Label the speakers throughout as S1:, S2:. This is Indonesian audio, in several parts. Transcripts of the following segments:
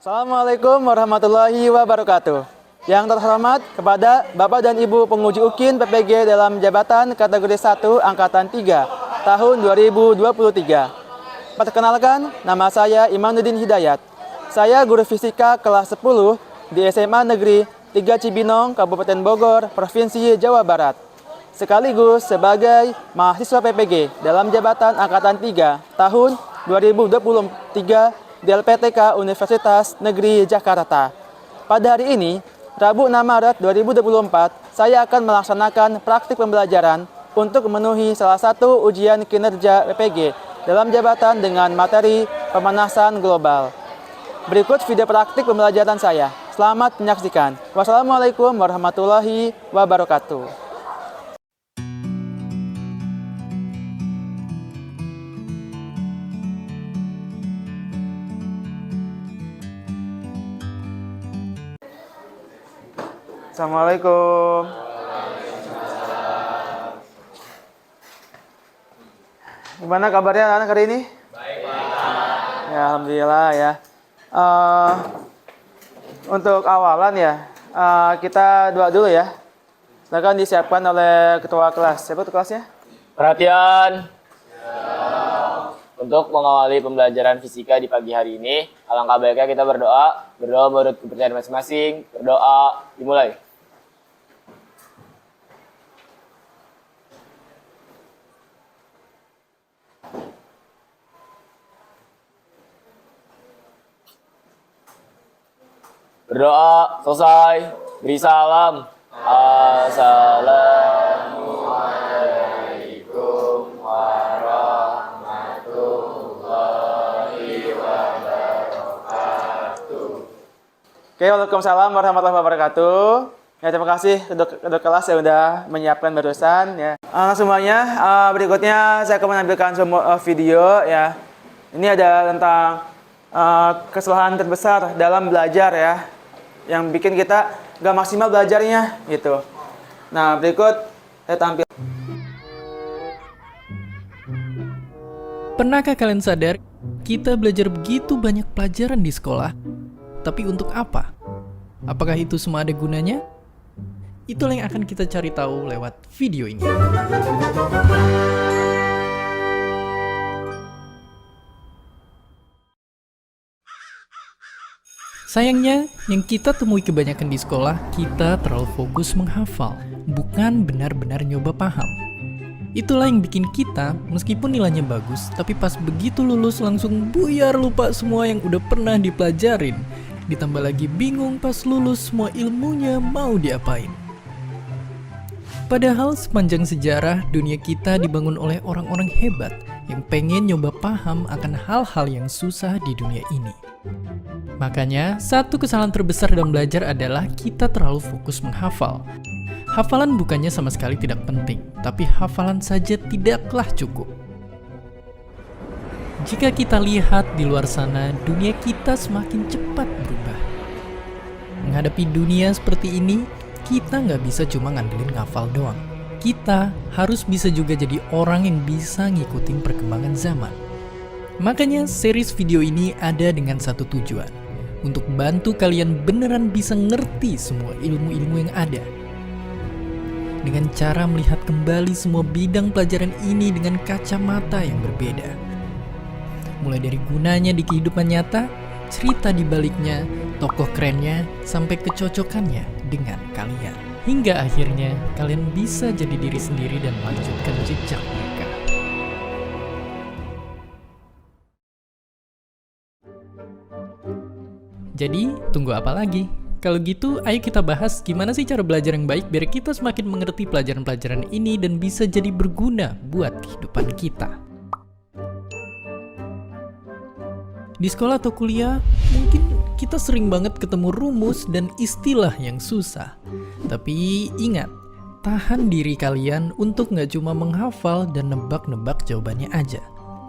S1: Assalamualaikum warahmatullahi wabarakatuh. Yang terhormat kepada Bapak dan Ibu penguji UKIN PPG dalam jabatan kategori 1 Angkatan 3 tahun 2023. Perkenalkan, nama saya Imanuddin Hidayat. Saya guru fisika kelas 10 di SMA Negeri 3 Cibinong, Kabupaten Bogor, Provinsi Jawa Barat. Sekaligus sebagai mahasiswa PPG dalam jabatan Angkatan 3 tahun 2023 di LPTK Universitas Negeri Jakarta. Pada hari ini, Rabu 6 Maret 2024, saya akan melaksanakan praktik pembelajaran untuk memenuhi salah satu ujian kinerja PPG dalam jabatan dengan materi pemanasan global. Berikut video praktik pembelajaran saya. Selamat menyaksikan. Wassalamualaikum warahmatullahi wabarakatuh. Assalamualaikum. Gimana kabarnya anak hari ini? Baik, Pak. Ya, alhamdulillah ya. Untuk awalan ya, kita doa dulu ya. Silakan disiapkan oleh ketua kelas. Siapa tuh kelasnya?
S2: Perhatian. Untuk mengawali pembelajaran fisika di pagi hari ini, alangkah baiknya kita berdoa menurut kepercayaan masing-masing. Berdoa, dimulai. Berdoa, selesai. Beri salam. Assalamualaikum warahmatullahi wabarakatuh.
S1: Oke, waalaikumsalam warahmatullahi wabarakatuh. Ya, terima kasih untuk kelas yang sudah menyiapkan barusan ya. Semuanya, berikutnya saya akan menampilkan video ya. Ini ada tentang kesalahan terbesar dalam belajar ya, yang bikin kita gak maksimal belajarnya gitu. Nah, berikut saya tampil.
S3: Pernahkah kalian sadar kita belajar begitu banyak pelajaran di sekolah, tapi untuk apa? Apakah itu semua ada gunanya? Itulah yang akan kita cari tahu lewat video ini. Sayangnya, yang kita temui kebanyakan di sekolah, kita terlalu fokus menghafal, bukan benar-benar nyoba paham. Itulah yang bikin kita, meskipun nilainya bagus, tapi pas begitu lulus langsung buyar lupa semua yang udah pernah dipelajarin. Ditambah lagi bingung pas lulus semua ilmunya mau diapain. Padahal sepanjang sejarah, dunia kita dibangun oleh orang-orang hebat yang pengen nyoba paham akan hal-hal yang susah di dunia ini. Makanya, satu kesalahan terbesar dalam belajar adalah kita terlalu fokus menghafal. Hafalan bukannya sama sekali tidak penting, tapi hafalan saja tidaklah cukup. Jika kita lihat di luar sana, dunia kita semakin cepat berubah. Menghadapi dunia seperti ini, kita nggak bisa cuma ngandelin ngafal doang. Kita harus bisa juga jadi orang yang bisa ngikutin perkembangan zaman. Makanya series video ini ada dengan satu tujuan, untuk bantu kalian beneran bisa ngerti semua ilmu-ilmu yang ada. Dengan cara melihat kembali semua bidang pelajaran ini dengan kacamata yang berbeda. Mulai dari gunanya di kehidupan nyata, cerita di baliknya, tokoh kerennya, sampai kecocokannya dengan kalian. Hingga akhirnya kalian bisa jadi diri sendiri dan melanjutkan jejak mereka. Jadi, tunggu apa lagi? Kalau gitu, ayo kita bahas gimana sih cara belajar yang baik biar kita semakin mengerti pelajaran-pelajaran ini dan bisa jadi berguna buat kehidupan kita. Di sekolah atau kuliah, mungkin kita sering banget ketemu rumus dan istilah yang susah. Tapi ingat, tahan diri kalian untuk nggak cuma menghafal dan nebak-nebak jawabannya aja.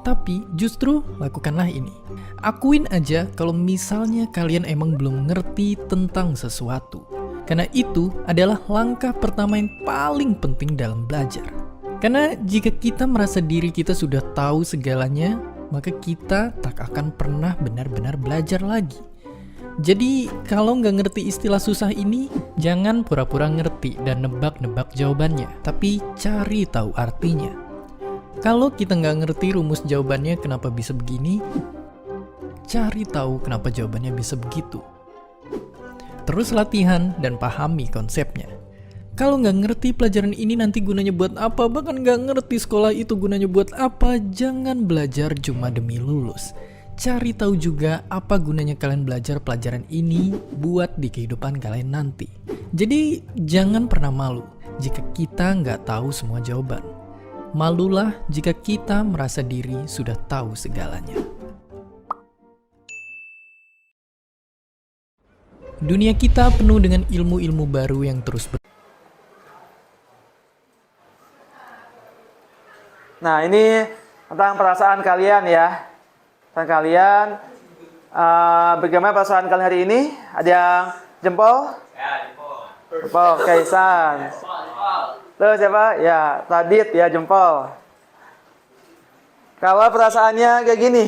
S3: Tapi justru lakukanlah ini. Akuin aja kalau misalnya kalian emang belum ngerti tentang sesuatu. Karena itu adalah langkah pertama yang paling penting dalam belajar. Karena jika kita merasa diri kita sudah tahu segalanya, maka kita tak akan pernah benar-benar belajar lagi. Jadi, kalau nggak ngerti istilah susah ini, jangan pura-pura ngerti dan nebak-nebak jawabannya, tapi cari tahu artinya. Kalau kita nggak ngerti rumus jawabannya kenapa bisa begini, cari tahu kenapa jawabannya bisa begitu. Terus latihan dan pahami konsepnya. Kalau nggak ngerti pelajaran ini nanti gunanya buat apa, bahkan nggak ngerti sekolah itu gunanya buat apa, jangan belajar cuma demi lulus. Cari tahu juga apa gunanya kalian belajar pelajaran ini buat di kehidupan kalian nanti. Jadi jangan pernah malu jika kita nggak tahu semua jawaban. Malulah jika kita merasa diri sudah tahu segalanya. Dunia kita penuh dengan ilmu-ilmu baru yang terus
S1: Nah, ini tentang perasaan kalian ya. Perasaan kalian, bagaimana perasaan kalian hari ini? Ada yang jempol? Ya, jempol. Jempol, Kaisan. Terus siapa? Ya, Tadit ya, jempol. Kalau perasaannya kayak gini,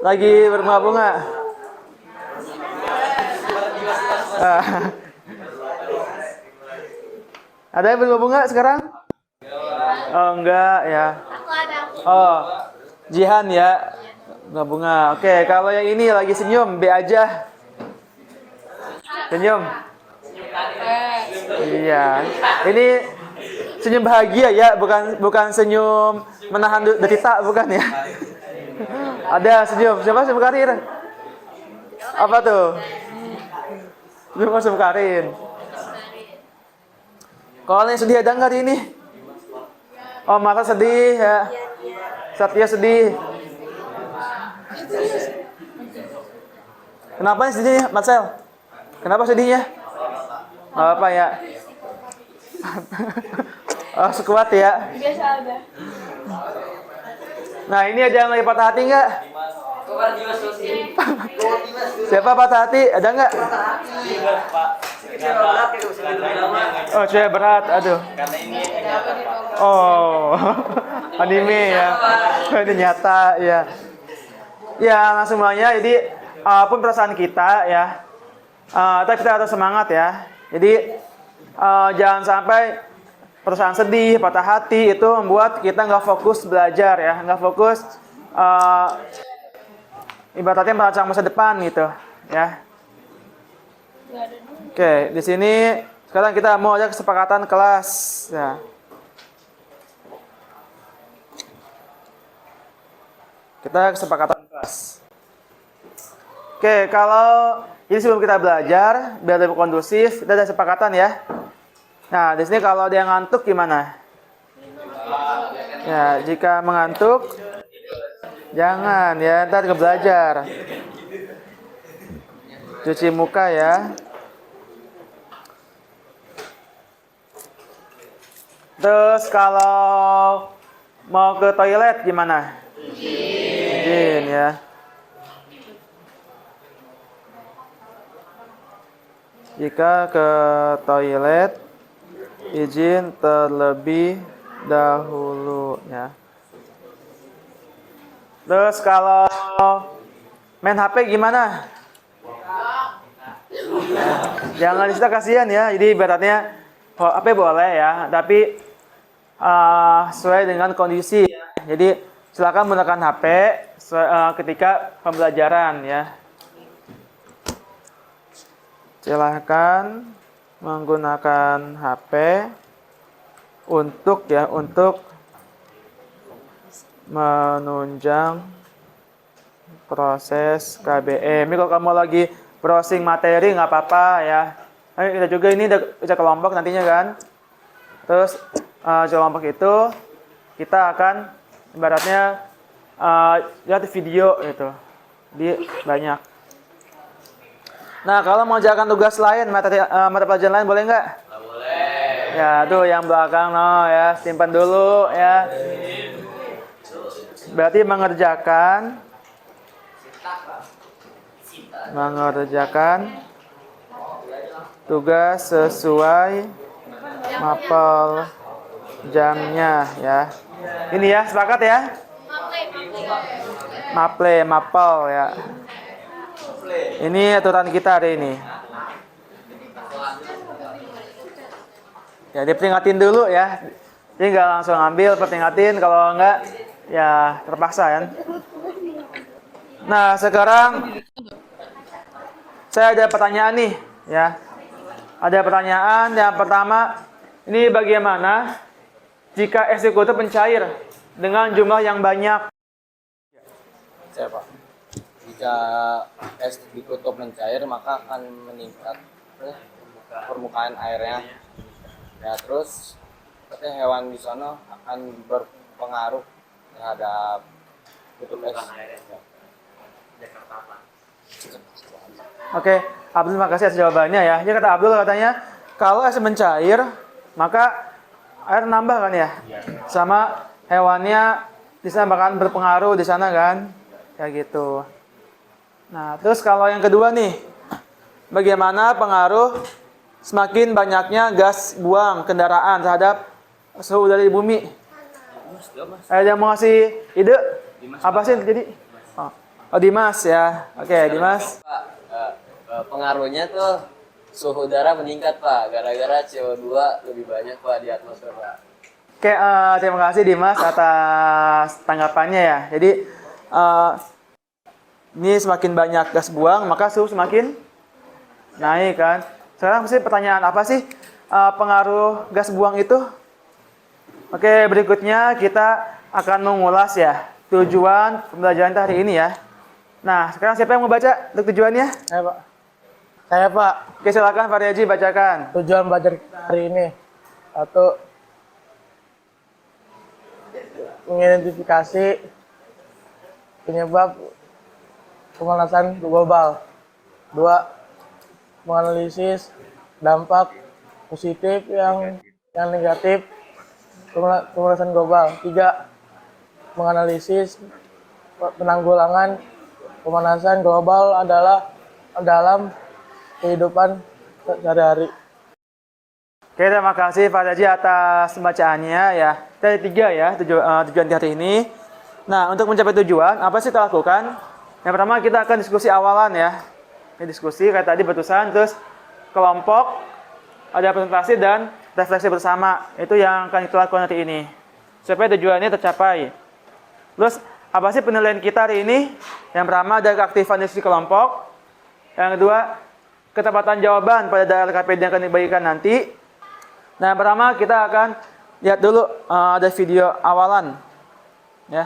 S1: lagi berbunga-bunga. Ada yang berbunga sekarang? Oh, enggak ya. Oh, Jihan ya. Bunga. Oke, kalau yang ini lagi senyum, B aja. Senyum. Iya. Ini senyum bahagia ya, bukan senyum menahan derita, bukan ya. Ada senyum. Siapa senyum Karir? Apa tuh? Senyum Karin. Kalau yang sedih ada nggak hari ini? Oh, Mata sedih ya. Satya sedih. Kenapa nih sedihnya, Marcel? Kenapa sedihnya? Apa ya? Oh, sekuat ya.
S4: Biasa ada.
S1: Nah, ini ada yang lagi patah hati nggak? Siapa patah hati? Ada nggak? Oh, cewek berat. Aduh. Oh, anime ya. Ini nyata ya. Ya, langsung semuanya. Jadi, apapun perasaan kita ya, kita harus semangat ya. Jadi, jangan sampai perasaan sedih, patah hati itu membuat kita nggak fokus belajar ya, nggak fokus ibaratnya merancang masa depan gitu ya. Oke, di sini sekarang kita mau ada kesepakatan kelas ya. Kita kesepakatan kelas. Oke, kalau ini sebelum kita belajar biar lebih kondusif, kita ada kesepakatan ya. Nah, di sini kalau ada yang ngantuk gimana? Ya, jika mengantuk jangan ya, ntar ke belajar. Cuci muka ya. Terus kalau mau ke toilet gimana? Izin ya. Jika ke toilet, izin terlebih dahulu ya. Terus kalau main HP gimana? Jangan disita, kasihan ya. Jadi ibaratnya HP boleh ya, tapi sesuai dengan kondisi ya. Jadi silakan menggunakan HP ketika pembelajaran ya. Silakan menggunakan HP untuk menunjang proses KBM. Ini kalau kamu lagi browsing materi nggak apa-apa ya. Kita juga ini bisa kelompok nantinya kan. Terus kelompok itu kita akan ibaratnya lihat video gitu. Di banyak. Nah, kalau mau jalankan tugas lain, mata pelajaran lain boleh nggak? Boleh. Ya, tuh yang belakang ya, simpan dulu ya. Berarti mengerjakan tugas sesuai mapel jamnya ya. Ini ya, sepakat ya? Mapel ya. Ini aturan kita hari ini. Ya, diperingatin dulu ya. Jadi nggak langsung ambil, peringatin. Kalau enggak, ya terpaksa kan. Nah, sekarang saya ada pertanyaan nih, ya. Ada pertanyaan yang pertama, ini bagaimana jika es dikutuk mencair dengan jumlah yang banyak?
S4: Saya Pak, jika es di kutub mencair maka akan meningkat permukaan airnya. Ya terus katanya hewan di sana akan berpengaruh terhadap kutub es.
S1: Oke, Abdul, makasih atas jawabannya ya. Jadi kata Abdul katanya, kalau es mencair, maka air nambah kan ya? Sama hewannya di sana bahkan berpengaruh di sana kan? Kayak gitu. Nah, terus kalau yang kedua nih, bagaimana pengaruh semakin banyaknya gas buang kendaraan terhadap suhu udara di bumi? Ada yang mau ngasih ide? Apa sih yang terjadi? Oh, Dimas ya. Oke, Dimas.
S4: Pak, pengaruhnya tuh suhu udara meningkat Pak, gara-gara CO2 lebih banyak Pak di atmosfer Pak.
S1: Oke, terima kasih Dimas atas tanggapannya ya. Jadi ini semakin banyak gas buang, maka suhu semakin naik kan. Sekarang mesti pertanyaan apa sih pengaruh gas buang itu? Oke, berikutnya kita akan mengulas ya tujuan pembelajaran hari ini ya. Nah, sekarang siapa yang mau baca untuk tujuannya?
S5: Saya Pak. Saya Pak.
S1: Oke, silakan Faryaji bacakan.
S5: Tujuan belajar hari ini satu, mengidentifikasi penyebab pemanasan global. Dua, menganalisis dampak positif yang negatif pemanasan global. Tiga, menganalisis penanggulangan pemanasan global adalah dalam kehidupan sehari-hari.
S1: Oke, terima kasih Pak Haji atas pembacaannya ya. Ada tiga ya tujuan di hari ini. Nah, untuk mencapai tujuan, apa sih kita lakukan? Yang pertama kita akan diskusi awalan ya. Ini diskusi kayak tadi bertusan, terus kelompok, ada presentasi dan refleksi bersama. Itu yang akan kita lakukan hari ini. Supaya tujuannya tercapai. Terus, apa sih penilaian kita hari ini? Yang pertama ada keaktifan diskusi kelompok. Yang kedua, ketepatan jawaban pada data LKPD yang akan dibagikan nanti. Nah, yang pertama kita akan lihat dulu ada video awalan. Ya.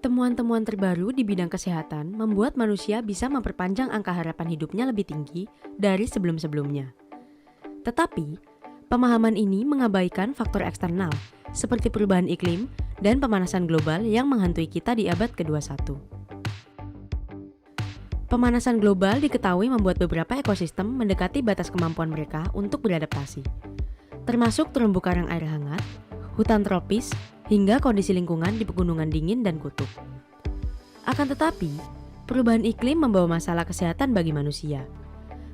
S6: Temuan-temuan terbaru di bidang kesehatan membuat manusia bisa memperpanjang angka harapan hidupnya lebih tinggi dari sebelum-sebelumnya. Tetapi, pemahaman ini mengabaikan faktor eksternal seperti perubahan iklim dan pemanasan global yang menghantui kita di abad ke-21. Pemanasan global diketahui membuat beberapa ekosistem mendekati batas kemampuan mereka untuk beradaptasi, termasuk terumbu karang air hangat, hutan tropis, hingga kondisi lingkungan di pegunungan dingin dan kutub. Akan tetapi, perubahan iklim membawa masalah kesehatan bagi manusia.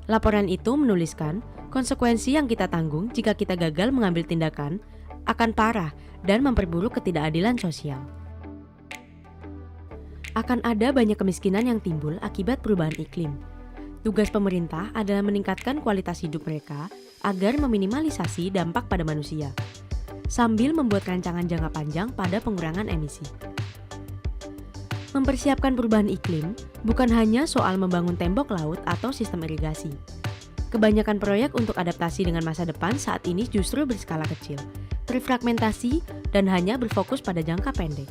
S6: Laporan itu menuliskan konsekuensi yang kita tanggung jika kita gagal mengambil tindakan akan parah dan memperburuk ketidakadilan sosial. Akan ada banyak kemiskinan yang timbul akibat perubahan iklim. Tugas pemerintah adalah meningkatkan kualitas hidup mereka agar meminimalisasi dampak pada manusia, sambil membuat rancangan jangka panjang pada pengurangan emisi. Mempersiapkan perubahan iklim bukan hanya soal membangun tembok laut atau sistem irigasi. Kebanyakan proyek untuk adaptasi dengan masa depan saat ini justru berskala kecil, terfragmentasi, dan hanya berfokus pada jangka pendek.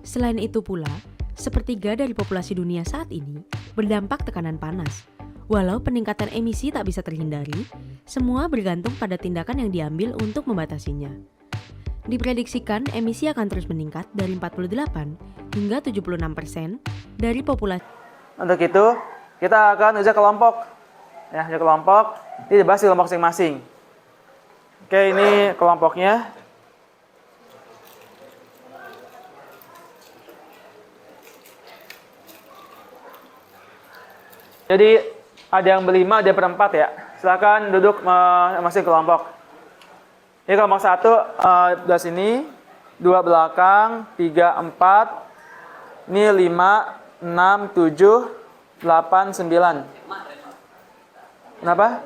S6: Selain itu pula, sepertiga dari populasi dunia saat ini berdampak tekanan panas. Walau peningkatan emisi tak bisa terhindari, semua bergantung pada tindakan yang diambil untuk membatasinya. Diprediksikan emisi akan terus meningkat dari 48 hingga 76% dari populasi.
S1: Untuk itu, kita akan uji kelompok. Ya, uji kelompok. Ini dibahas di kelompok masing-masing. Oke, ini kelompoknya. Jadi ada yang berlima, ada yang berempat ya. Silakan duduk masing kelompok. Ini kelompok 1 dari sini, 2 belakang, 3, 4, ini 5, 6, 7, 8, 9. Kenapa?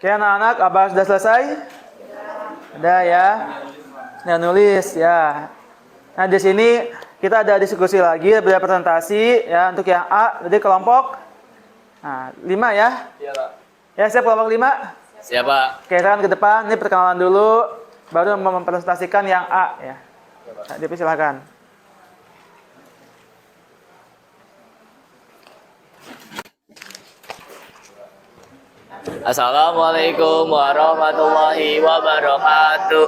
S1: Oke anak-anak, apa sudah selesai? Ada ya. Nah, nulis ya. Nah, di sini kita ada diskusi lagi, ada presentasi ya untuk yang A, jadi kelompok 5 ya.
S2: Iya, Pak.
S1: Ya, siap kelompok 5?
S2: Siap, Pak.
S1: Oke, sekarang ke depan, ini perkenalan dulu, baru mempresentasikan yang A ya. Nah, dipersilakan.
S2: Assalamualaikum warahmatullahi wabarakatuh.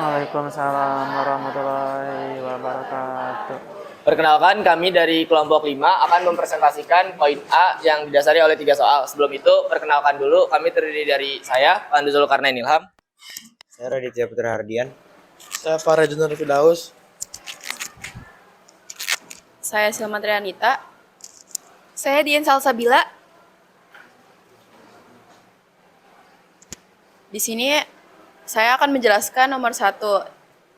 S1: Waalaikumsalam warahmatullahi wabarakatuh.
S2: Perkenalkan, kami dari kelompok 5 akan mempresentasikan poin A yang didasari oleh 3 soal. Sebelum itu, perkenalkan dulu, kami terdiri dari saya, Pandu Zulkarnain Ilham.
S7: Saya Raditya Putra Hardian.
S5: Saya Farah Junur Fidaus.
S8: Saya Silma Trianita. Saya Dian Salsabila. Di sini saya akan menjelaskan nomor 1.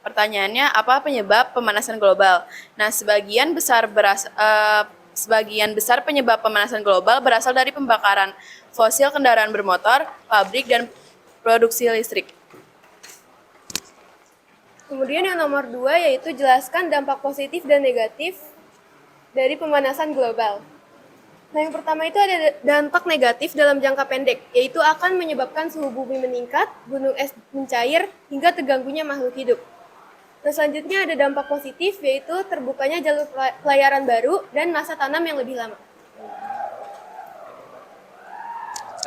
S8: Pertanyaannya, apa penyebab pemanasan global? Nah, Sebagian besar penyebab pemanasan global berasal dari pembakaran fosil kendaraan bermotor, pabrik, dan produksi listrik.
S9: Kemudian yang nomor 2 yaitu jelaskan dampak positif dan negatif dari pemanasan global. Nah, yang pertama itu ada dampak negatif dalam jangka pendek, yaitu akan menyebabkan suhu bumi meningkat, gunung es mencair, hingga terganggunya makhluk hidup. Nah, selanjutnya ada dampak positif, yaitu terbukanya jalur pelayaran baru dan masa tanam yang lebih lama.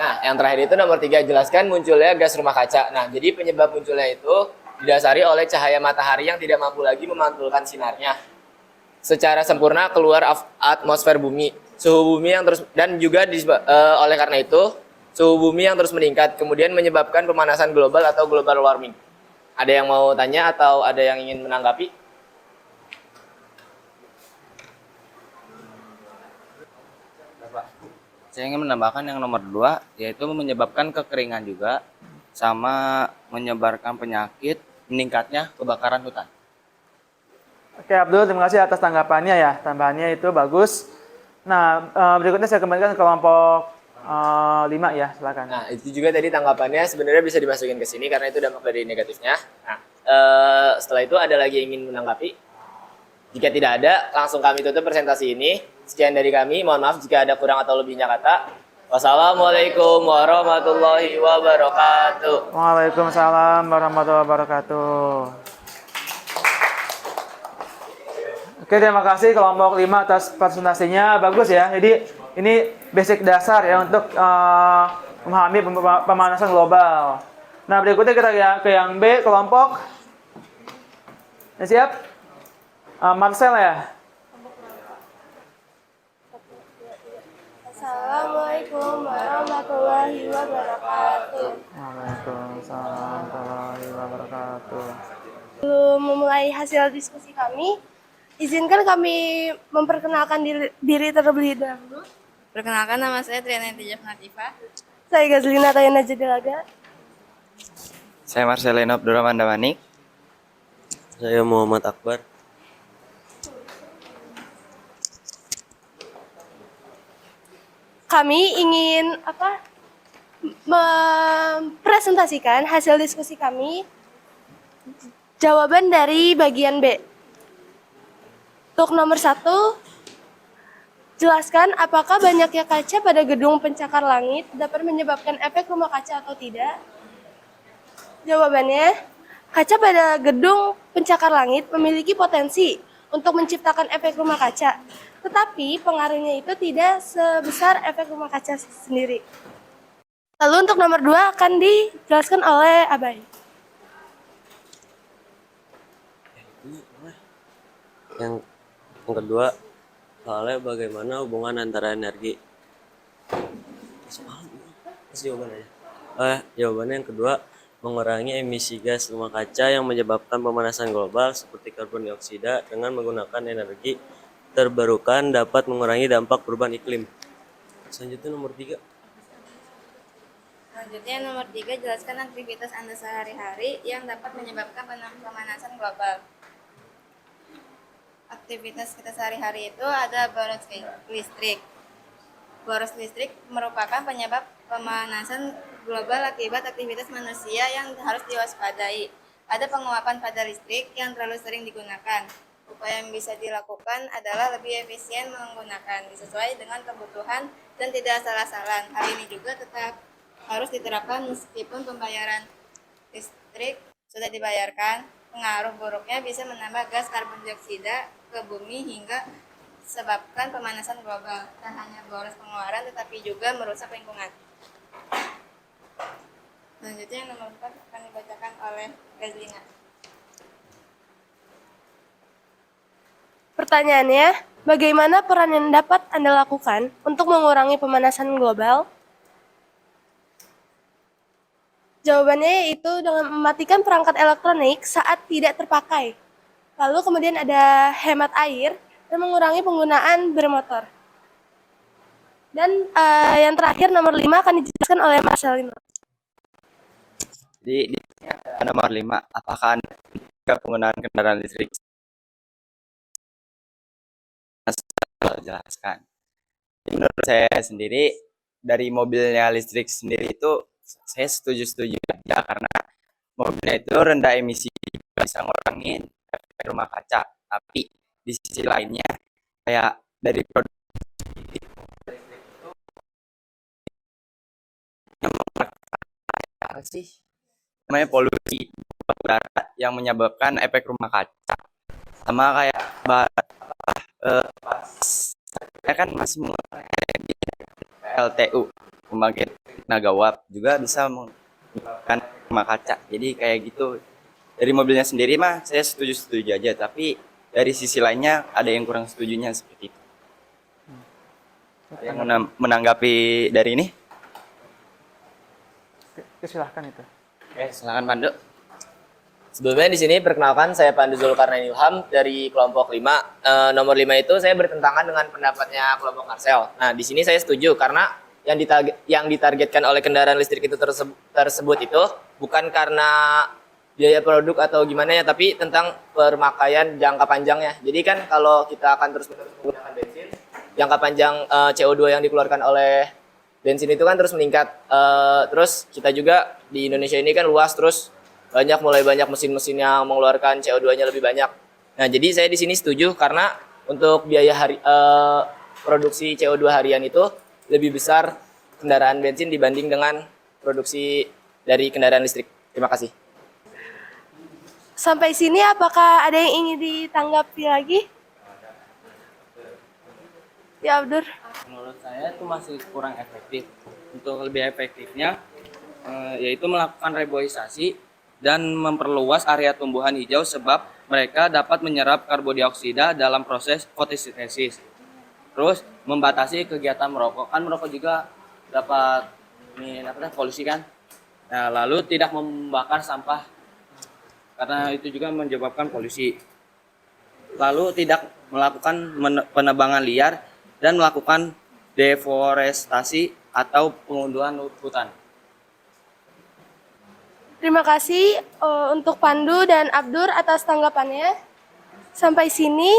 S2: Nah, yang terakhir itu nomor 3, jelaskan munculnya gas rumah kaca. Nah, jadi penyebab munculnya itu didasari oleh cahaya matahari yang tidak mampu lagi memantulkan sinarnya secara sempurna keluar atmosfer bumi. Suhu bumi yang terus dan juga oleh karena itu suhu bumi yang terus meningkat kemudian menyebabkan pemanasan global atau global warming. Ada yang mau tanya atau ada yang ingin menanggapi?
S7: Saya ingin menambahkan yang nomor 2, yaitu menyebabkan kekeringan juga, sama menyebarkan penyakit, meningkatnya kebakaran hutan.
S1: Oke Abdul, terima kasih atas tanggapannya ya. Tambahannya itu bagus. Nah, berikutnya saya kembalikan ke kelompok 5 ya, silakan.
S2: Nah, itu juga tadi tanggapannya sebenarnya bisa dimasukin ke sini karena itu dampak dari negatifnya. Nah, setelah itu ada lagi yang ingin menanggapi? Jika tidak ada, langsung kami tutup presentasi ini. Sekian dari kami, mohon maaf jika ada kurang atau lebihnya kata. Wassalamualaikum warahmatullahi wabarakatuh.
S1: Waalaikumsalam warahmatullahi wabarakatuh. Oke, terima kasih kelompok 5 atas presentasinya, bagus ya. Jadi ini basic dasar ya untuk memahami pemanasan global. Nah, berikutnya kita ke yang B, kelompok. Ya, siap? Marcel ya?
S9: Assalamualaikum warahmatullahi wabarakatuh.
S1: Waalaikumsalam warahmatullahi wabarakatuh.
S9: Sebelum memulai hasil diskusi kami, izinkan kami memperkenalkan diri terlebih dahulu.
S8: Perkenalkan, nama saya Triana Tijab Natifah.
S9: Saya Gazlina Tayana Jadilaga.
S7: Saya Marcelino Abdurrahman Damanik.
S4: Saya Muhammad Akbar.
S9: Kami ingin mempresentasikan hasil diskusi kami. Jawaban dari bagian B. Untuk nomor 1, jelaskan apakah banyaknya kaca pada gedung pencakar langit dapat menyebabkan efek rumah kaca atau tidak? Jawabannya, kaca pada gedung pencakar langit memiliki potensi untuk menciptakan efek rumah kaca, tetapi pengaruhnya itu tidak sebesar efek rumah kaca sendiri. Lalu untuk nomor 2 akan dijelaskan oleh Abai.
S4: Yang kedua, soalnya bagaimana hubungan antara energi. Jawabannya. Jawabannya yang kedua, mengurangi emisi gas rumah kaca yang menyebabkan pemanasan global seperti karbon dioksida dengan menggunakan energi terbarukan dapat mengurangi dampak perubahan iklim. Selanjutnya nomor 3.
S8: Selanjutnya nomor 3, jelaskan aktivitas Anda sehari-hari yang dapat menyebabkan pemanasan global. Aktivitas kita sehari-hari itu ada boros listrik. Boros listrik merupakan penyebab pemanasan global akibat aktivitas manusia yang harus diwaspadai. Ada penguapan pada listrik yang terlalu sering digunakan. Upaya yang bisa dilakukan adalah lebih efisien menggunakan, sesuai dengan kebutuhan dan tidak asal-asalan. Hal ini juga tetap harus diterapkan meskipun pembayaran listrik sudah dibayarkan. Pengaruh buruknya bisa menambah gas karbon dioksida ke bumi hingga sebabkan pemanasan global. Tak hanya boros pengeluaran tetapi juga merusak lingkungan. Selanjutnya yang nomor 4 akan dibacakan oleh Gazlina.
S9: Pertanyaannya, bagaimana peran yang dapat Anda lakukan untuk mengurangi pemanasan global? Jawabannya yaitu dengan mematikan perangkat elektronik saat tidak terpakai. Lalu kemudian ada hemat air dan mengurangi penggunaan bermotor. Dan yang terakhir nomor 5 akan dijelaskan oleh Marcelino.
S7: Di nomor 5, apakah Anda penggunaan kendaraan listrik? jelaskan. Menurut saya sendiri, dari mobilnya listrik sendiri itu saya setuju-setuju aja karena mobilnya itu rendah emisi, bisa ngurangin efek rumah kaca. Tapi di sisi lainnya kayak dari produk apa sih namanya polusi udara yang menyebabkan efek rumah kaca, sama kayak saya kan masih mengenai LTU pembangkit tenaga uap juga bisa menyebabkan rumah kaca. Jadi kayak gitu. Dari mobilnya sendiri mah saya setuju-setuju aja, tapi dari sisi lainnya ada yang kurang setujunya seperti itu. Ada yang menanggapi dari ini?
S1: Silahkan itu.
S2: Oke, silakan Pandu. Sebelumnya di sini perkenalkan saya Pandu Zulkarnain Ilham dari kelompok 5. Nomor 5 itu saya bertentangan dengan pendapatnya kelompok Marcel. Nah, di sini saya setuju karena yang ditargetkan oleh kendaraan listrik itu tersebut itu bukan karena biaya produk atau gimana ya, tapi tentang pemakaian jangka panjangnya. Jadi kan kalau kita akan terus menggunakan bensin, jangka panjang CO2 yang dikeluarkan oleh bensin itu kan terus meningkat. Terus kita juga di Indonesia ini kan luas, terus mulai banyak mesin-mesin yang mengeluarkan CO2-nya lebih banyak. Nah, jadi saya di sini setuju karena untuk biaya produksi CO2 harian itu lebih besar kendaraan bensin dibanding dengan produksi dari kendaraan listrik. Terima kasih.
S9: Sampai sini apakah ada yang ingin ditanggapi lagi? Ya, Abdur.
S7: Menurut saya itu masih kurang efektif. Untuk lebih efektifnya yaitu melakukan reboisasi dan memperluas area tumbuhan hijau sebab mereka dapat menyerap karbon dioksida dalam proses fotosintesis. Terus membatasi kegiatan merokok. Kan merokok juga dapat polusi kan. Nah, lalu tidak membakar sampah karena itu juga menyebabkan polusi. Lalu tidak melakukan penebangan liar dan melakukan deforestasi atau pengunduhan hutan.
S9: Terima kasih untuk Pandu dan Abdur atas tanggapannya. Sampai sini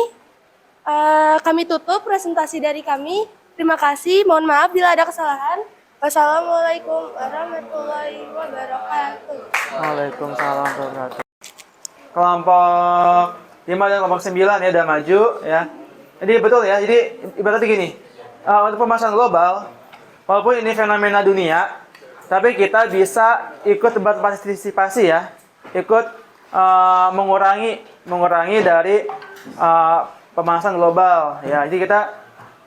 S9: kami tutup presentasi dari kami. Terima kasih, mohon maaf bila ada kesalahan. Wassalamualaikum warahmatullahi wabarakatuh.
S1: Waalaikumsalam warahmatullahi wabarakatuh. Kelompok 5 dan kelompok 9 ya udah maju ya. Jadi betul ya, jadi ibaratnya gini, untuk pemanasan global, walaupun ini fenomena dunia, tapi kita bisa ikut berpartisipasi ya, ikut mengurangi dari pemanasan global ya. Jadi kita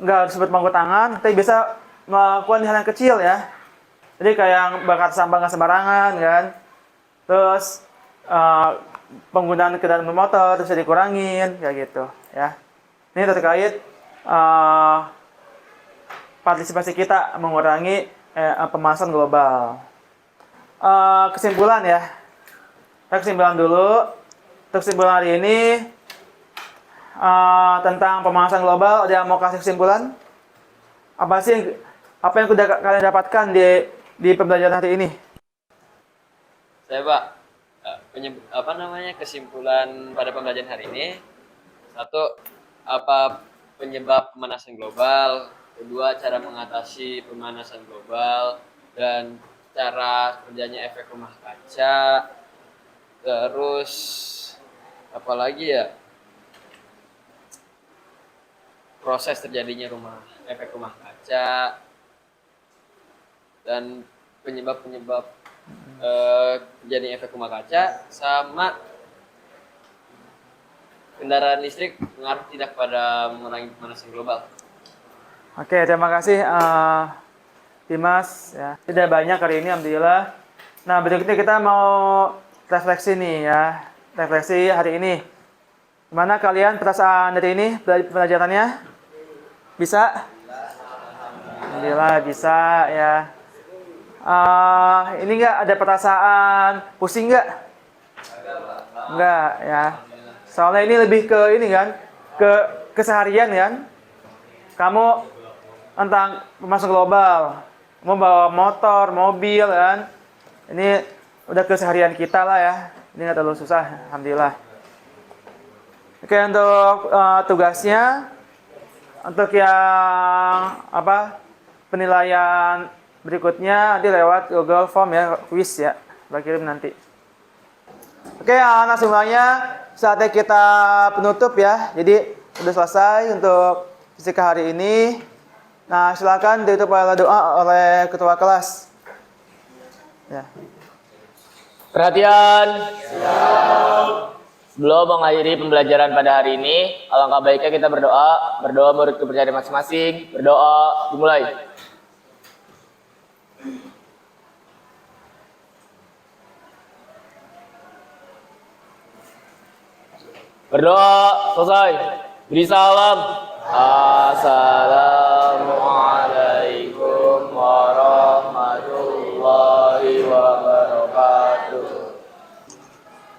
S1: nggak harus berpangku tangan, tapi bisa melakukan hal yang kecil ya. Jadi kayak bakar sampah nggak sembarangan kan, terus penggunaan kendaraan bermotor bisa dikurangin kayak gitu ya. Ini terkait partisipasi kita mengurangi pemanasan global. Kesimpulan ya. Kita kesimpulan dulu. Untuk kesimpulan hari ini tentang pemanasan global, ada yang mau kasih kesimpulan? Apa yang sudah kalian dapatkan di pembelajaran hari ini?
S4: Saya Pak, kesimpulan pada pembelajaran hari ini, satu, apa penyebab pemanasan global, kedua cara mengatasi pemanasan global, dan cara kerjanya efek rumah kaca, terus apa lagi ya, proses terjadinya efek rumah kaca, dan penyebab terjadinya efek rumah kaca, sama kendaraan listrik mengaruh tidak pada mengurangi pemanasan global.
S1: Oke, terima kasih Dimas ya. Tidak banyak hari ini alhamdulillah. Nah, berikutnya kita mau refleksi nih ya. Refleksi hari ini. Gimana kalian perasaan dari ini pelajarannya? Bisa? Alhamdulillah bisa ya. Ini enggak ada perasaan pusing enggak? Enggak ya. Soalnya ini lebih ke ini kan, ke keseharian kan. Kamu tentang pemanasan global, mau bawa motor, mobil kan. Ini udah keseharian kita lah ya. Ini nggak terlalu susah, alhamdulillah. Oke, untuk tugasnya untuk yang penilaian berikutnya nanti lewat Google Form ya, quiz ya, kirim nanti. Oke, anak semuanya, saatnya kita penutup ya. Jadi sudah selesai untuk fisika hari ini. Nah, silakan ditutup oleh doa oleh ketua kelas. Ya.
S2: Perhatian. Sebelum mengakhiri pembelajaran pada hari ini, alangkah baiknya kita berdoa. Berdoa menurut kepercayaan masing-masing. Berdoa, dimulai. Berdoa, selesai. Beri salam. Assalamualaikum warahmatullahi wabarakatuh.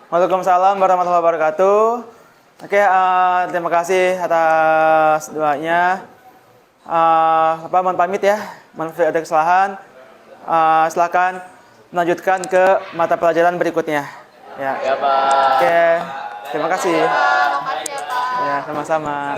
S1: Waalaikumsalam warahmatullahi wabarakatuh. Oke, terima kasih atas doanya. Mohon pamit ya. Mohon ada kesalahan. Silakan melanjutkan ke mata pelajaran berikutnya. Ya.
S2: Ya, Pak.
S1: Oke, terima kasih. Ya, sama-sama.